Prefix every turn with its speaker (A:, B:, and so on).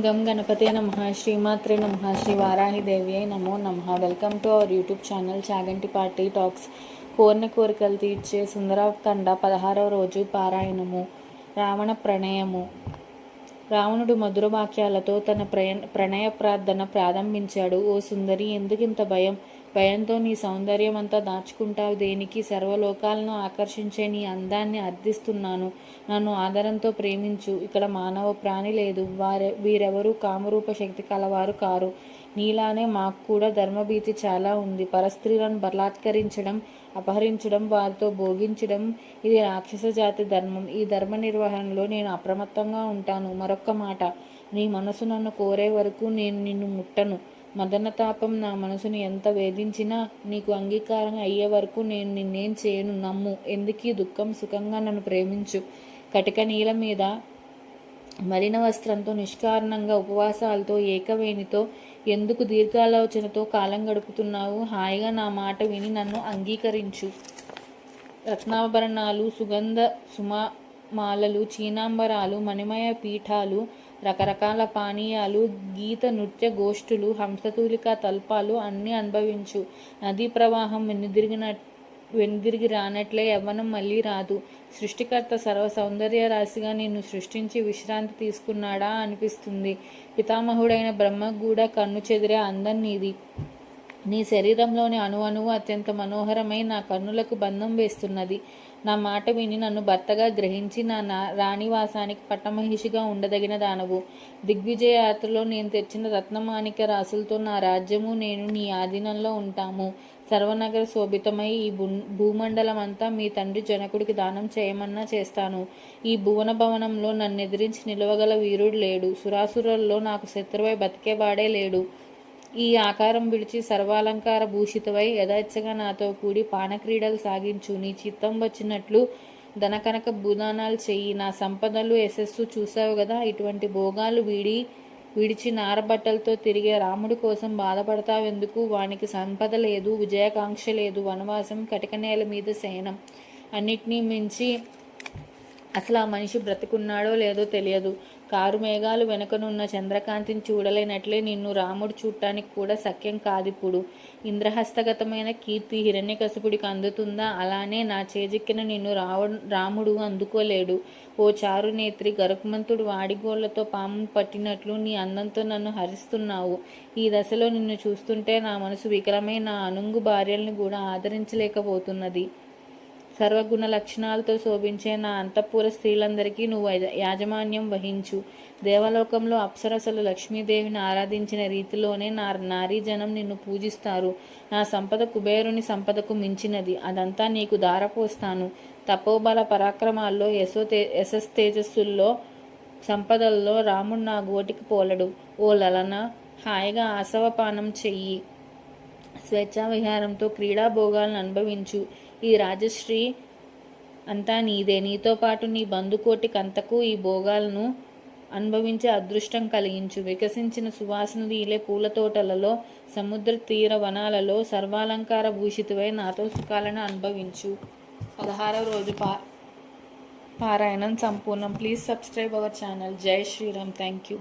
A: గం గణపతే నమః శ్రీమాత్రే నమః శ్రీ వారాహిదేవ్యై నమో నమః. Welcome to our YouTube channel Chaganti party talks. కోరిన కోరికలు తీర్చే సుందరకాండ 16వ రోజు పారాయణము. రావణ ప్రణయము. రావణుడు మధుర వాక్యాలతో తన ప్రణయ ప్రార్థన ప్రారంభించాడు. ఓ సుందరి, ఎందుకింత భయం? భయంతో నీ సౌందర్యం అంతా దాచుకుంటావు దేనికి? సర్వలోకాలను ఆకర్షించే నీ అందాన్ని అర్థిస్తున్నాను. నన్ను ఆదరంతో ప్రేమించు. ఇక్కడ మానవ ప్రాణి లేదు. వీరెవరూ కామరూప శక్తి కలవారు కారు. నీలానే మాకు కూడా ధర్మభీతి చాలా ఉంది. పరస్త్రీలను బలాత్కరించడం, అపహరించడం, వారితో భోగించడం ఇది రాక్షస జాతి ధర్మం. ఈ ధర్మ నిర్వహణలో నేను అప్రమత్తంగా ఉంటాను. మరొక్క మాట, నీ మనసు నన్ను కోరే వరకు నేను నిన్ను ముట్టను. మదనతాపం నా మనసును ఎంత వేధించినా నీకు అంగీకారం అయ్యే వరకు నేను నిన్నేం చేయను. నమ్ము. ఎందుకీ దుఃఖం? సుఖంగా నన్ను ప్రేమించు. కటిక నీల మీద మలిన వస్త్రంతో నిష్కారణంగా ఉపవాసాలతో ఏకవేణితో ఎందుకు దీర్ఘాలోచనతో కాలం గడుపుతున్నావు? హాయిగా నా మాట విని నన్ను అంగీకరించు. రత్నాభరణాలు, సుగంధ సుమామాలలు, చీనాంబరాలు, మణిమయ పీఠాలు, రకరకాల పానీయాలు, గీత నృత్య గోష్ఠులు, హంసతూలిక తల్పాలు అన్నీ అనుభవించు. నదీ ప్రవాహం వెనుదిరిగి రానట్లే యవ్వనం మళ్ళీ రాదు. సృష్టికర్త సర్వ సౌందర్య రాశిగా నిన్ను సృష్టించి విశ్రాంతి తీసుకున్నాడా అనిపిస్తుంది. పితామహుడైన బ్రహ్మకు కూడా కన్ను చెదిరే అందం నీది. నీ శరీరంలోని అణువణువు అత్యంత మనోహరమై నా కన్నులకు బంధం వేస్తున్నది. నా మాట విని నన్ను భర్తగా గ్రహించి నా రాణివాసానికి పట్టమహిషిగా ఉండదగిన దానవు. దిగ్విజయ యాత్రలో నేను తెచ్చిన రత్నమాణిక్య రాసులతో నా రాజ్యము నేను నీ ఆధీనంలో ఉంటాము. సర్వనగర శోభితమై ఈ భూమండలం అంతా మీ తండ్రి జనకుడికి దానం చేయమన్నా చేస్తాను. ఈ భువన భవనంలో నన్ను ఎదిరించి నిలవగల వీరుడు లేడు. సురాసురుల్లో నాకు శత్రువై బతికేవాడే లేడు. ఈ ఆకారం విడిచి సర్వాలంకార భూషితవై యథేచ్ఛగా నాతో కూడి పానక్రీడలు సాగించు. నీ చిత్తం వచ్చినట్లు ధనకనక భూదానాలు చెయ్యి. నా సంపదలు యశస్సు చూసావు కదా. ఇటువంటి భోగాలు విడిచి నారబట్టలతో తిరిగే రాముడి కోసం బాధపడతావెందుకు? వానికి సంపద లేదు, విజయకాంక్ష లేదు, వనవాసం, కటిక నేల మీద శయనం. అన్నిటినీ మించి అసలు ఆ మనిషి బ్రతికున్నాడో లేదో తెలియదు. కారు మేఘాలు వెనుకనున్న చంద్రకాంతిని చూడలేనట్లే నిన్ను రాముడు చూడటానికి కూడా సఖ్యం కాదిప్పుడు. ఇంద్రహస్తగతమైన కీర్తి హిరణ్యకశిపుడికి అందుతుందా? అలానే నా చేజిక్కిన నిన్ను రాముడు అందుకోలేడు. ఓ చారు నేత్రి, గరుకుమంతుడు వాడిగోళ్లతో పాము పట్టినట్లు నీ అందంతో నన్ను హరిస్తున్నావు. ఈ దశలో నిన్ను చూస్తుంటే నా మనసు వికలమై నా అనుంగు భార్యల్ని కూడా ఆదరించలేకపోతున్నది. సర్వగుణ లక్షణాలతో శోభించే నా అంతఃపుర స్త్రీలందరికీ నువ్వు యాజమాన్యం వహించు. దేవలోకంలో అప్సరసలు లక్ష్మీదేవిని ఆరాధించిన రీతిలోనే నారీజనం నిన్ను పూజిస్తారు. నా సంపద కుబేరుని సంపదకు మించినది. అదంతా నీకు ధారపోస్తాను. తపోబల పరాక్రమాల్లో యశస్తేజస్సుల్లో సంపదల్లో రాముడు నా గోటికి పోలడు. ఓ లలన, హాయిగా ఆసవపానం చెయ్యి. స్వేచ్ఛా విహారంతో క్రీడాభోగాలను అనుభవించు. ఈ రాజశ్రీ అంతా నీదే. నీతో పాటు నీ బంధుకోటికంతకు ఈ భోగాలను అనుభవించే అదృష్టం కలిగించు. వికసించిన సువాసన వీలే పూల తోటలలో, సముద్ర తీర వనాలలో సర్వాలంకార భూషితవై నాతో సుఖాలను అనుభవించు. 16వ రోజు పారాయణం సంపూర్ణం. Please subscribe our channel. జై శ్రీరామ్. Thank you.